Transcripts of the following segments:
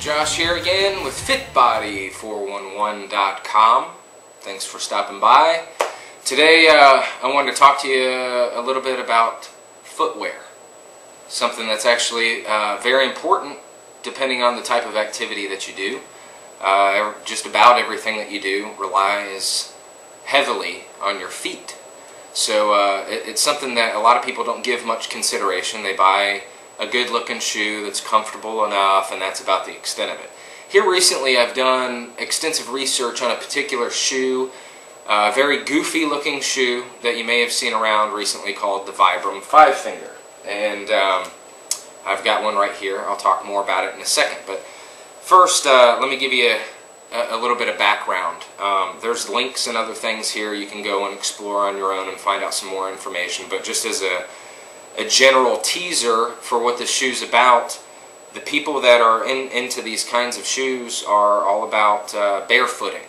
Josh here again with FitBody411.com. Thanks for stopping by. Today I wanted to talk to you a little bit about footwear. Something that's actually very important depending on the type of activity that you do. Just about everything that you do relies heavily on your feet. So it's something that a lot of people don't give much consideration. They buy a good looking shoe that's comfortable enough, and that's about the extent of it. Here recently I've done extensive research on a particular shoe, a very goofy looking shoe that you may have seen around recently called the Vibram Fivefinger. And I've got one right here. I'll talk more about it in a second. But first, let me give you a little bit of background. There's links and other things here you can go and explore on your own and find out some more information. But just as a general teaser for what the shoe's about, the people that are into these kinds of shoes are all about barefooting.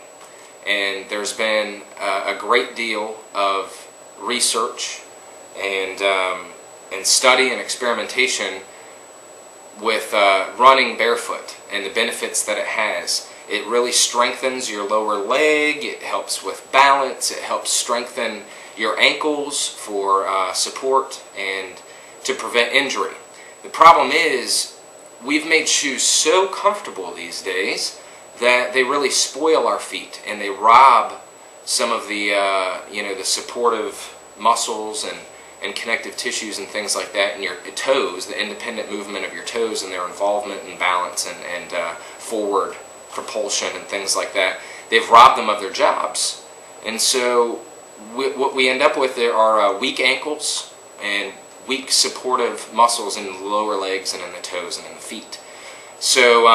And there's been a great deal of research and study and experimentation with running barefoot and the benefits that it has. It really strengthens your lower leg, it helps with balance, it helps strengthen your ankles for support and to prevent injury. The problem is we've made shoes so comfortable these days that they really spoil our feet and they rob some of the the supportive muscles and connective tissues and things like that in your toes, the independent movement of your toes and their involvement in balance and forward propulsion and things like that. They've robbed them of their jobs. And so what we end up with there are weak ankles and weak supportive muscles in the lower legs and in the toes and in the feet. So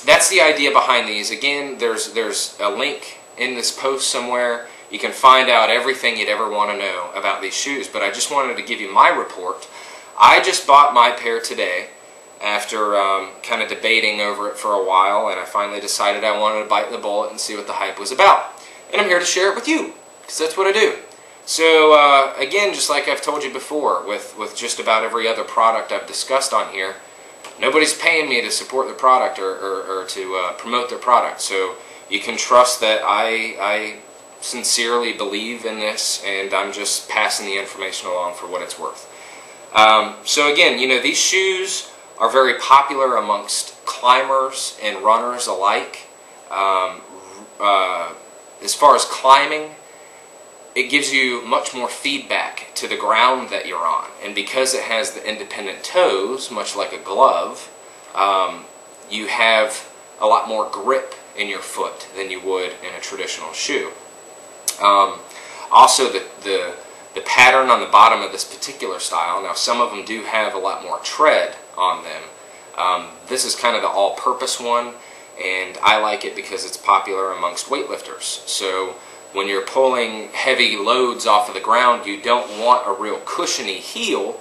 that's the idea behind these. Again, there's a link in this post somewhere. You can find out everything you'd ever want to know about these shoes, but I just wanted to give you my report. I just bought my pair today after kind of debating over it for a while, and I finally decided I wanted to bite the bullet and see what the hype was about. And I'm here to share it with you, because that's what I do. So again, just like I've told you before, with just about every other product I've discussed on here, nobody's paying me to support their product or to promote their product. So you can trust that I sincerely believe in this, and I'm just passing the information along for what it's worth. So again, these shoes are very popular amongst climbers and runners alike. As far as climbing, it gives you much more feedback to the ground that you're on, and because it has the independent toes, much like a glove, you have a lot more grip in your foot than you would in a traditional shoe. Also, the pattern on the bottom of this particular style, now some of them do have a lot more tread on them. This is kind of the all-purpose one, and I like it because it's popular amongst weightlifters. So when you're pulling heavy loads off of the ground, you don't want a real cushiony heel,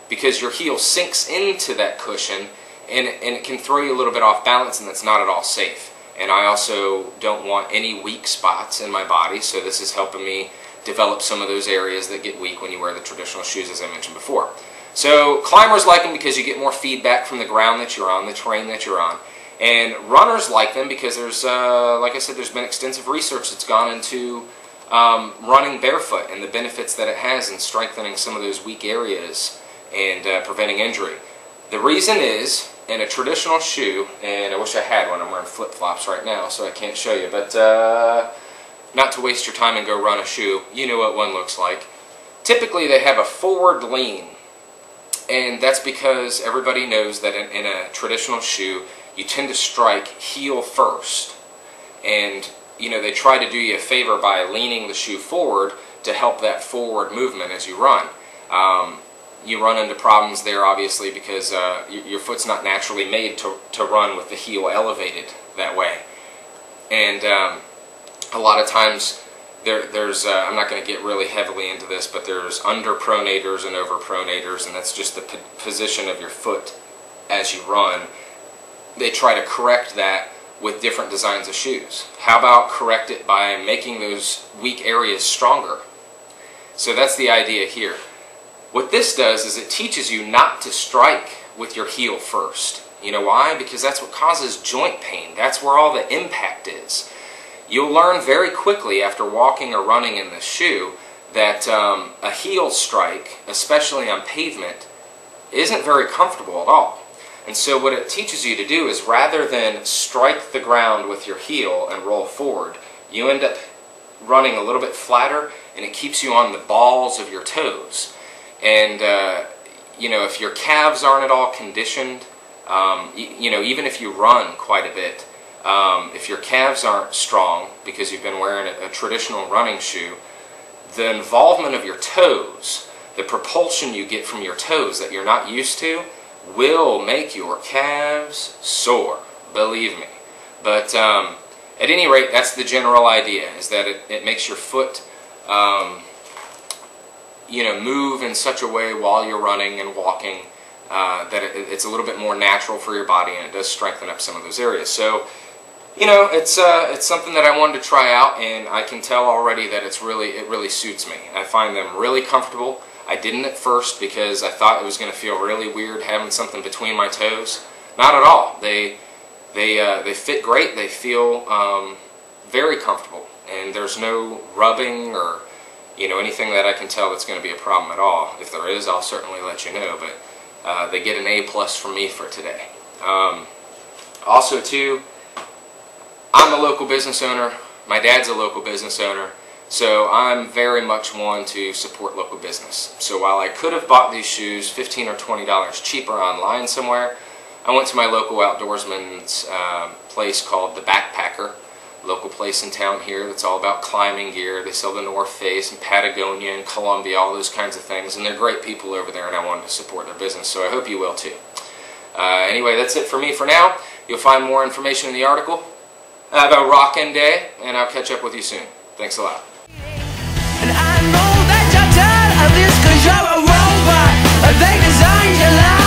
because your heel sinks into that cushion and it can throw you a little bit off balance, and that's not at all safe. And I also don't want any weak spots in my body, so this is helping me develop some of those areas that get weak when you wear the traditional shoes, as I mentioned before. So climbers like them because you get more feedback from the ground that you're on, the terrain that you're on. And runners like them because there's, like I said, there's been extensive research that's gone into running barefoot and the benefits that it has in strengthening some of those weak areas and preventing injury. The reason is, in a traditional shoe, and I wish I had one, I'm wearing flip-flops right now so I can't show you, but not to waste your time and go run a shoe, you know what one looks like. Typically they have a forward lean, and that's because everybody knows that in a traditional shoe you tend to strike heel first, and they try to do you a favor by leaning the shoe forward to help that forward movement as you run. You run into problems there, obviously, because your foot's not naturally made to run with the heel elevated that way. And a lot of times there's I'm not going to get really heavily into this, but there's underpronators and overpronators, and that's just the position of your foot as you run. They try to correct that with different designs of shoes. How about correct it by making those weak areas stronger? So that's the idea here. What this does is it teaches you not to strike with your heel first. You know why? Because that's what causes joint pain. That's where all the impact is. You'll learn very quickly after walking or running in this shoe that a heel strike, especially on pavement, isn't very comfortable at all. And so what it teaches you to do is, rather than strike the ground with your heel and roll forward, you end up running a little bit flatter, and it keeps you on the balls of your toes. And you know, if your calves aren't at all conditioned, you know, even if you run quite a bit, if your calves aren't strong because you've been wearing a traditional running shoe, the involvement of your toes, the propulsion you get from your toes that you're not used to, will make your calves sore, believe me. But at any rate, that's the general idea, is that it makes your foot you know, move in such a way while you're running and walking that it's a little bit more natural for your body, and it does strengthen up some of those areas. So, you know, it's something that I wanted to try out, and I can tell already that it really suits me. I find them really comfortable. I didn't at first because I thought it was going to feel really weird having something between my toes. Not at all. They fit great. They feel very comfortable, and there's no rubbing or, you know, anything that I can tell that's going to be a problem at all. If there is, I'll certainly let you know. But they get an A+ from me for today. Also, too, I'm a local business owner. My dad's a local business owner. So I'm very much one to support local business. So while I could have bought these shoes $15 or $20 cheaper online somewhere, I went to my local outdoorsman's place called The Backpacker, local place in town here that's all about climbing gear. They sell the North Face and Patagonia and Columbia, all those kinds of things, and they're great people over there, and I wanted to support their business, so I hope you will too. Anyway, that's it for me for now. You'll find more information in the article. Have a rockin' day, and I'll catch up with you soon. Thanks a lot. And I know that you're tired of this, 'cause you're a robot. They designed your life.